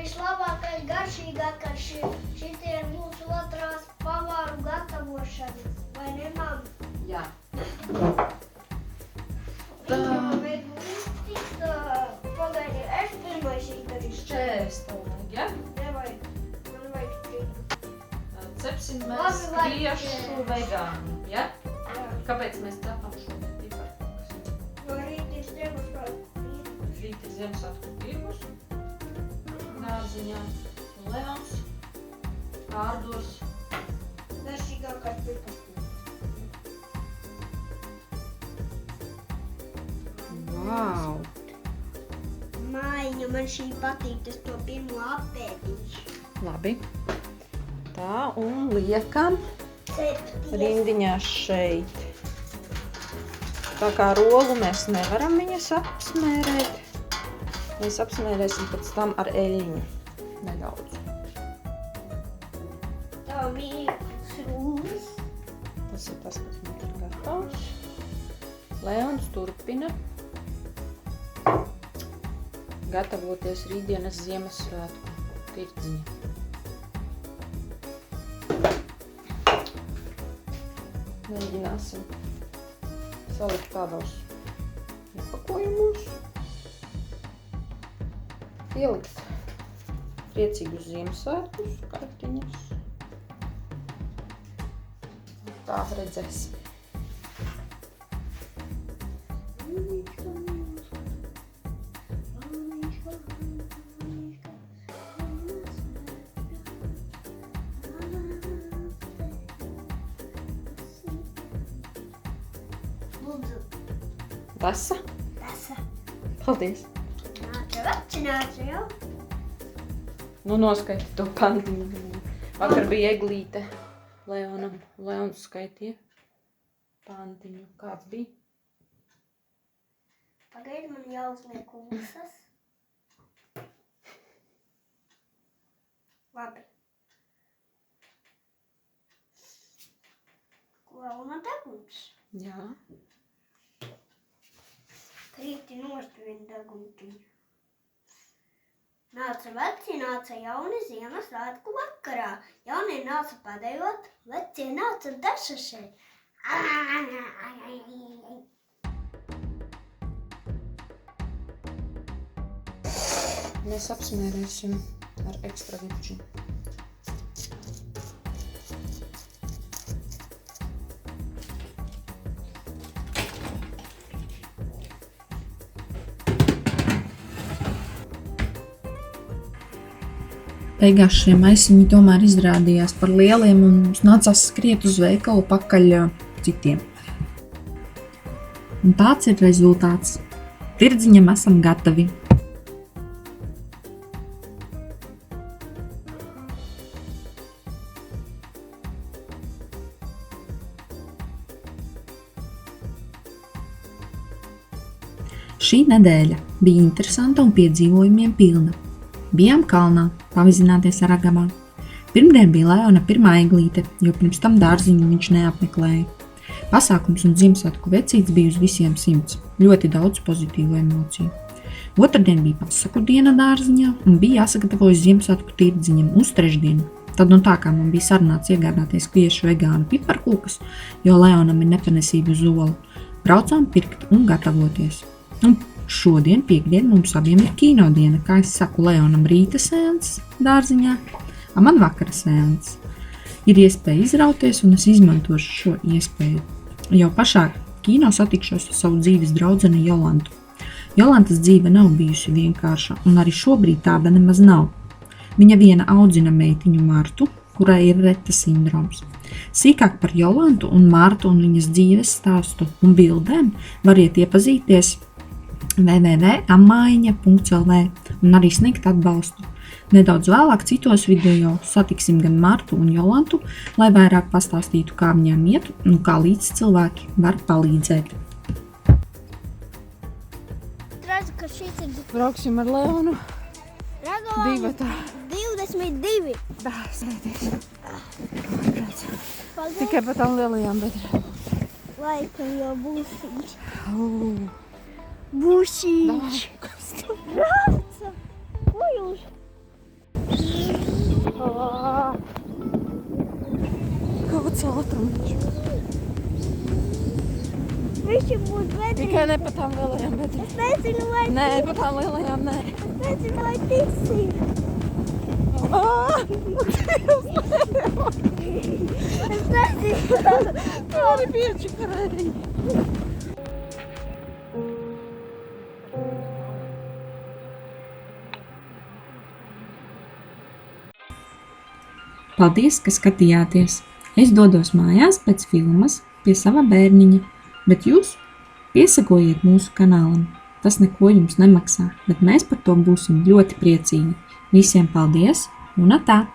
vislabākais, garšīgākais šitie ir mūsu otrās pavāru gatavošanas, vai ne, mamma? Jā. Pagaidi, es pirmais izdarīšu. Šķērs tev vajag, ja? Nevajag, man vajag trību. Cepsim mēs griešu vegānu, ja? Jā. Kāpēc mēs cepam šodien piparkūkas? No rīta ir Ziemassvētku tirgus. Rīt ir Ziemassvētku tirgus, dārziņā, Leons, kārdos. Garšīgākais piparkūks. Wow! Mājiņa, man šī patīk, es to pirmo apēdīšu. Labi. Tā, un liekam Cepties. rindiņās šeit. Tā kā rolu mēs nevaram viņas apsmērēt. Mēs apsmērēsim pēc tam ar eļņu nedaudz. Tā mīklas rūlis. Tas ir tas, kas mums ir gatavs. Leons turpina gatavoties rītdienas Ziemassvētku tirdziņa. Mēģināsim salikt tādos iepakojumos. Ielikt priecīgus Ziemassvētkus kartiņus. Tā redzēsim. Lūdzu, Tasa? tasa. Paldies! Nāca jau. Nu, noskaiti to pantiņu. Vakar bija eglīte Leonam. Leons skaitīja pantiņu. Kāds bija? Pagaidi, man jāuzliek ūsas. Labi. Launa deguns. Jā. Krīti nost vienu deguntiņu. Nāca veci, nāca jauni Ziemassvētku vakarā. Jaunie nāca padejot, vecie nāca dašašai. Mēs apsmērēsim ar ekstra virģi. Beigās šie maisiņi tomēr izrādījās par lieliem un mums nācās skriet uz veikalu pakaļ citiem. Un tāds ir rezultāts. Tirdziņam esam gatavi. Šī nedēļa bija interesanta un piedzīvojumiem pilna. Bijām kalnā, pavizināties ar Agamā. Pirmdien bija Leona pirmā eglīte, jo pirms tam dārziņu viņš neapmeklēja. Pasākums un Ziemassvētku vecīts bija uz visiem 100, ļoti daudz pozitīvu emociju. Otrdien bija pasaku diena dārziņā un bija jāsagatavojas Ziemassvētku tirdziņam uz trešdienu. Tad un tā kā man bija sarunāts iegādāties kviešu vegānu piparkūkas, jo Leonam ir nepanesība uz olu, braucām pirkt un gatavoties. Un šodien, piekdien, mums abiem ir kinodiena, kā es saku, Leonam rīta seanss dārziņā, a man vakara seanss. Ir iespēja izrauties un es izmantošu šo iespēju. Jau pašā kino satikšos ar savu dzīves draudzeni Jolantu. Jolantas dzīve nav bijusi vienkārša un arī šobrīd tāda nemaz nav. Viņa viena audzina meitiņu Martu, kurai ir Reta sindroms. Sīkāk par Jolantu un Martu un viņas dzīves stāstu un bildēm variet iepazīties www.ammaiņa.lv un arī sniegt atbalstu. Nedaudz vēlāk citos video satiksim gan Martu un Jolantu, lai vairāk pastāstītu, kā viņām iet un kā līdz cilvēki var palīdzēt. Redzu, ka šis ir Brauksim ar Leonu. Divatā. 22. Tā, sēties. Tikai pa tām lielajām bedrēm. Laikam jau būsiņš. Būsiņš. Brauca. Ko jūs? Kāds ātrums. Viņš būs bedrīgs. Tikai ne pa tām lielajām bedrīm. Es nezinu, vai Nē, pa tām lielajām nē. Es nezinu, vai tiksi. Es nezinu. Kādi pieči karēji. Paldies, ka skatījāties! Es dodos mājās pēc filmas pie sava bērniņa, bet jūs piesakojiet mūsu kanālam. Tas neko jums nemaksā, bet mēs par to būsim ļoti priecīgi. Visiem paldies un atā!